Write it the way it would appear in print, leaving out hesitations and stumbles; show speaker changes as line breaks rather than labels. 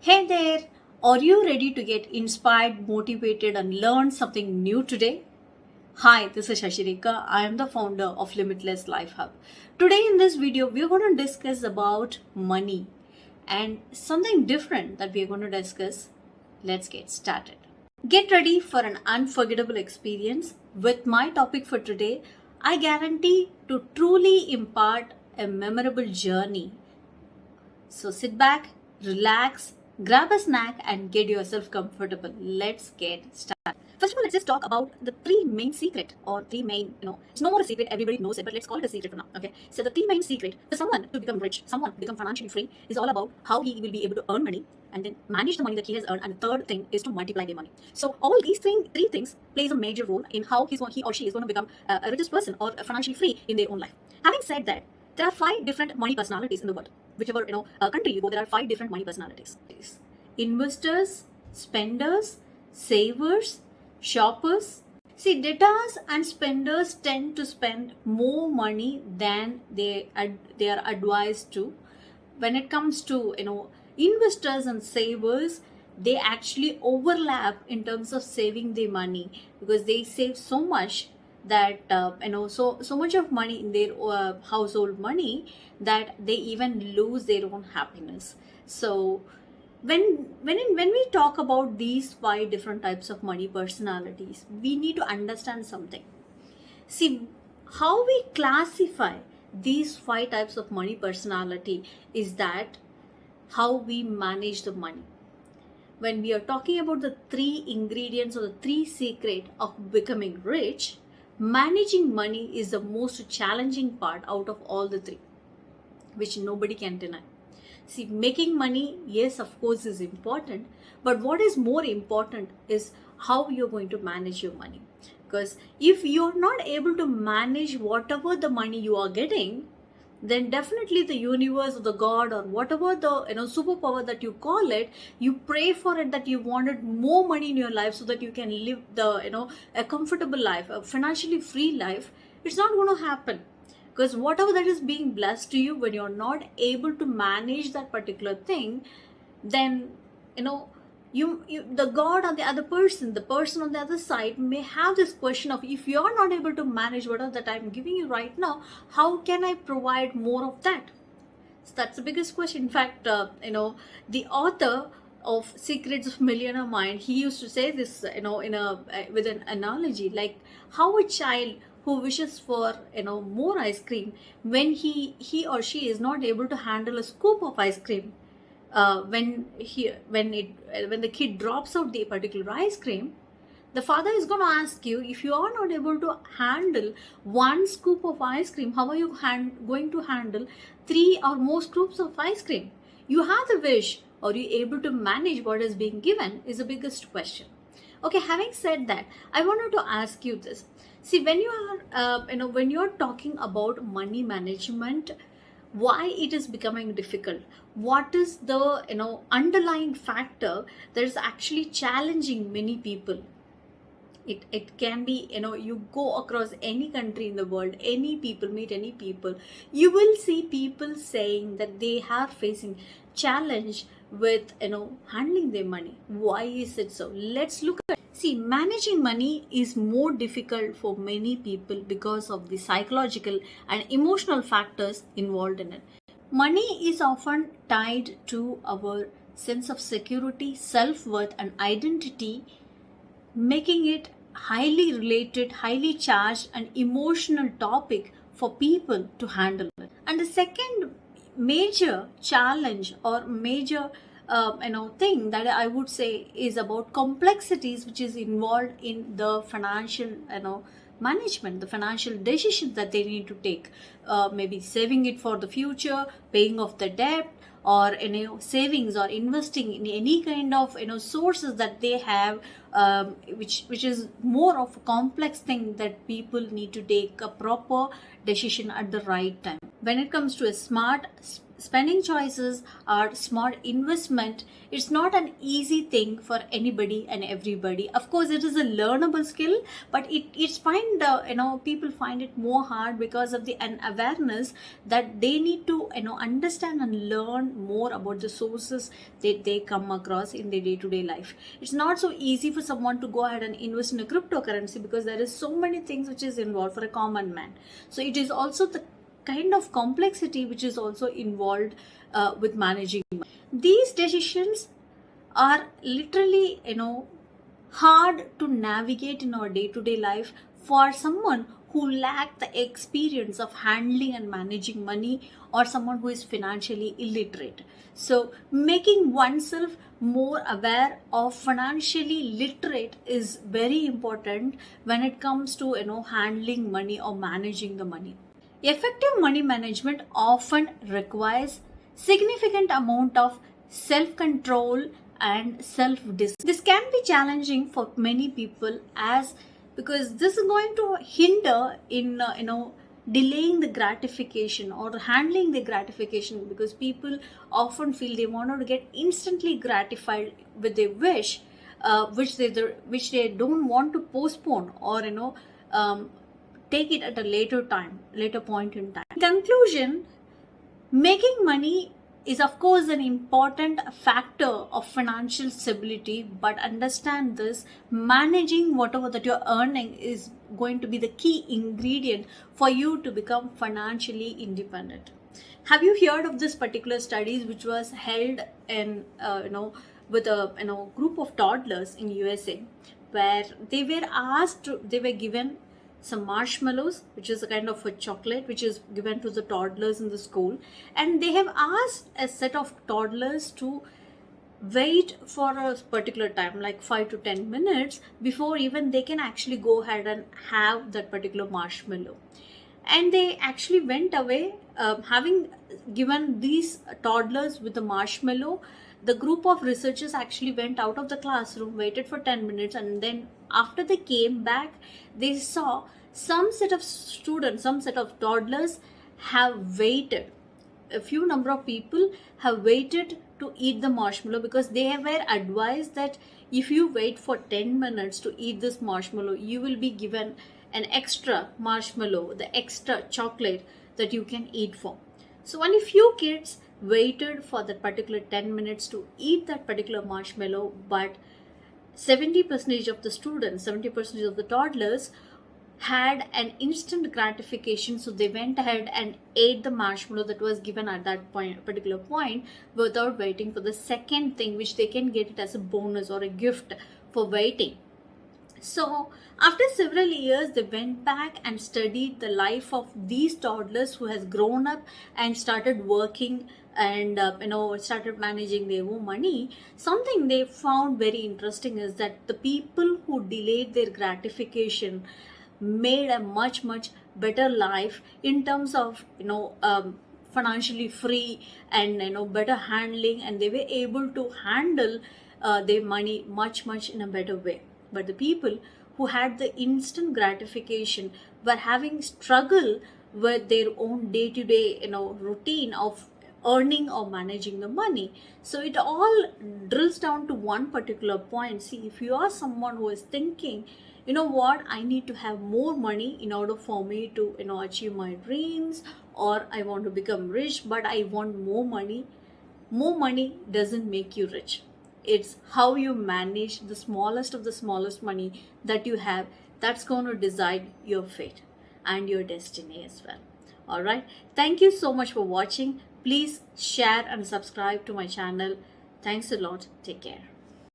Hey there, are you ready to get inspired, motivated, and learn something new today? Hi, this is Sasirekha. I am the founder of Limitless Life Hub. Today, in this video, we are going to discuss about money and something different that we are going to discuss. Let's get started. Get ready for an unforgettable experience. With my topic for today, I guarantee to truly impart a memorable journey. So sit back, relax, grab a snack, and get yourself comfortable. Let's get started. First of all, let's just talk about the three main secret or three main, it's no more a secret, everybody knows it, but let's call it a secret for now. Okay. So the three main secret for someone to become rich, someone to become financially free is all about how he will be able to earn money and then manage the money that he has earned. And the third thing is to multiply the money. So all these three things plays a major role in how he or she is going to become a richest person or financially free in their own life. Having said that, there are five different money personalities in the world. Whichever country you go, there are five different money personalities: investors, spenders, savers, shoppers. See, debtors and spenders tend to spend more money than they are advised to. When it comes to investors and savers, they actually overlap in terms of saving their money because they save so much that so much of money in their household money that they even lose their own happiness. So when we talk about these five different types of money personalities, we need to understand something. See, how we classify these five types of money personality is that how we manage the money. When we are talking about the three ingredients or the three secret of becoming rich, managing money is the most challenging part out of all the three, which nobody can deny. See, making money, yes, of course, is important, but what is more important is how you're going to manage your money. Because if you're not able to manage whatever the money you are getting, then definitely the universe or the god or whatever the superpower that you call it, you pray for it that you wanted more money in your life so that you can live the a comfortable life, a financially free life. It's not going to happen, because whatever that is being blessed to you, when you're not able to manage that particular thing, then you the god or the other person, the person on the other side may have this question of, if you're not able to manage whatever that I'm giving you right now, how can I provide more of that? So that's the biggest question. In fact, the author of Secrets of Millionaire Mind, he used to say this, in a with an analogy, like how a child who wishes for more ice cream, when he or she is not able to handle a scoop of ice cream, when the kid drops out the particular ice cream, the father is going to ask you, if you are not able to handle one scoop of ice cream, how are you going to handle three or more scoops of ice cream? You have the wish, or you able to manage what is being given, is the biggest question. Okay, having said that, I wanted to ask you this. See, when you are when you're talking about money management, why it is becoming difficult, what is the underlying factor that is actually challenging many people? It can be, you go across any country in the world, any people, meet any people, you will see people saying that they are facing challenge with handling their money. Why is it so? Let's look at. See, managing money is more difficult for many people because of the psychological and emotional factors involved in it. Money is often tied to our sense of security, self-worth, and identity, making it highly related, highly charged, and emotional topic for people to handle it. And the second major challenge or major thing that I would say is about complexities, which is involved in the financial management, the financial decisions that they need to take. Maybe saving it for the future, paying off the debt, or savings or investing in any kind of sources that they have, which is more of a complex thing that people need to take a proper decision at the right time. When it comes to a smart spending choices or smart investment, it's not an easy thing for anybody and everybody. Of course it is a learnable skill, but it's find people find it more hard because of the unawareness that they need to understand and learn more about the sources that they come across in their day-to-day life. It's not so easy for someone to go ahead and invest in a cryptocurrency because there is so many things which is involved for a common man. So it is also the kind of complexity which is also involved with managing money. These decisions are literally hard to navigate in our day-to-day life for someone who lack the experience of handling and managing money, or someone who is financially illiterate. So making oneself more aware of financially literate is very important when it comes to handling money or managing the money. Effective money management often requires significant amount of self-control and self-discipline. This can be challenging for many people, as because this is going to hinder in delaying the gratification or handling the gratification, because people often feel they want to get instantly gratified with their wish, which they don't want to postpone or take it at a later point in time. In conclusion, making money is of course an important factor of financial stability, but understand this: managing whatever that you're earning is going to be the key ingredient for you to become financially independent. Have you heard of this particular studies which was held in with a group of toddlers in USA, where they were given some marshmallows, which is a kind of a chocolate which is given to the toddlers in the school, and they have asked a set of toddlers to wait for a particular time, like 5 to 10 minutes, before even they can actually go ahead and have that particular marshmallow. And they actually went away, having given these toddlers with the marshmallow. The group of researchers actually went out of the classroom, waited for 10 minutes, and then after they came back, they saw some set of students, some set of toddlers have waited. A few number of people have waited to eat the marshmallow, because they were advised that if you wait for 10 minutes to eat this marshmallow, you will be given an extra marshmallow, the extra chocolate that you can eat for. So only few kids waited for that particular 10 minutes to eat that particular marshmallow, but 70% of the students, 70% of the toddlers had an instant gratification, so they went ahead and ate the marshmallow that was given at that particular point, without waiting for the second thing, which they can get it as a bonus or a gift for waiting. So after several years, they went back and studied the life of these toddlers who has grown up and started working and started managing their own money. Something they found very interesting is that the people who delayed their gratification made a much better life in terms of financially free and better handling, and they were able to handle their money much in a better way. But the people who had the instant gratification were having struggle with their own day-to-day routine of earning or managing the money. So it all drills down to one particular point. See, if you are someone who is thinking, you know what, I need to have more money in order for me to achieve my dreams, or I want to become rich, but I want more money. More money doesn't make you rich. It's how you manage the smallest of the smallest money that you have that's going to decide your fate and your destiny as well. All right, thank you so much for watching. Please share and subscribe to my channel. Thanks a lot. Take care.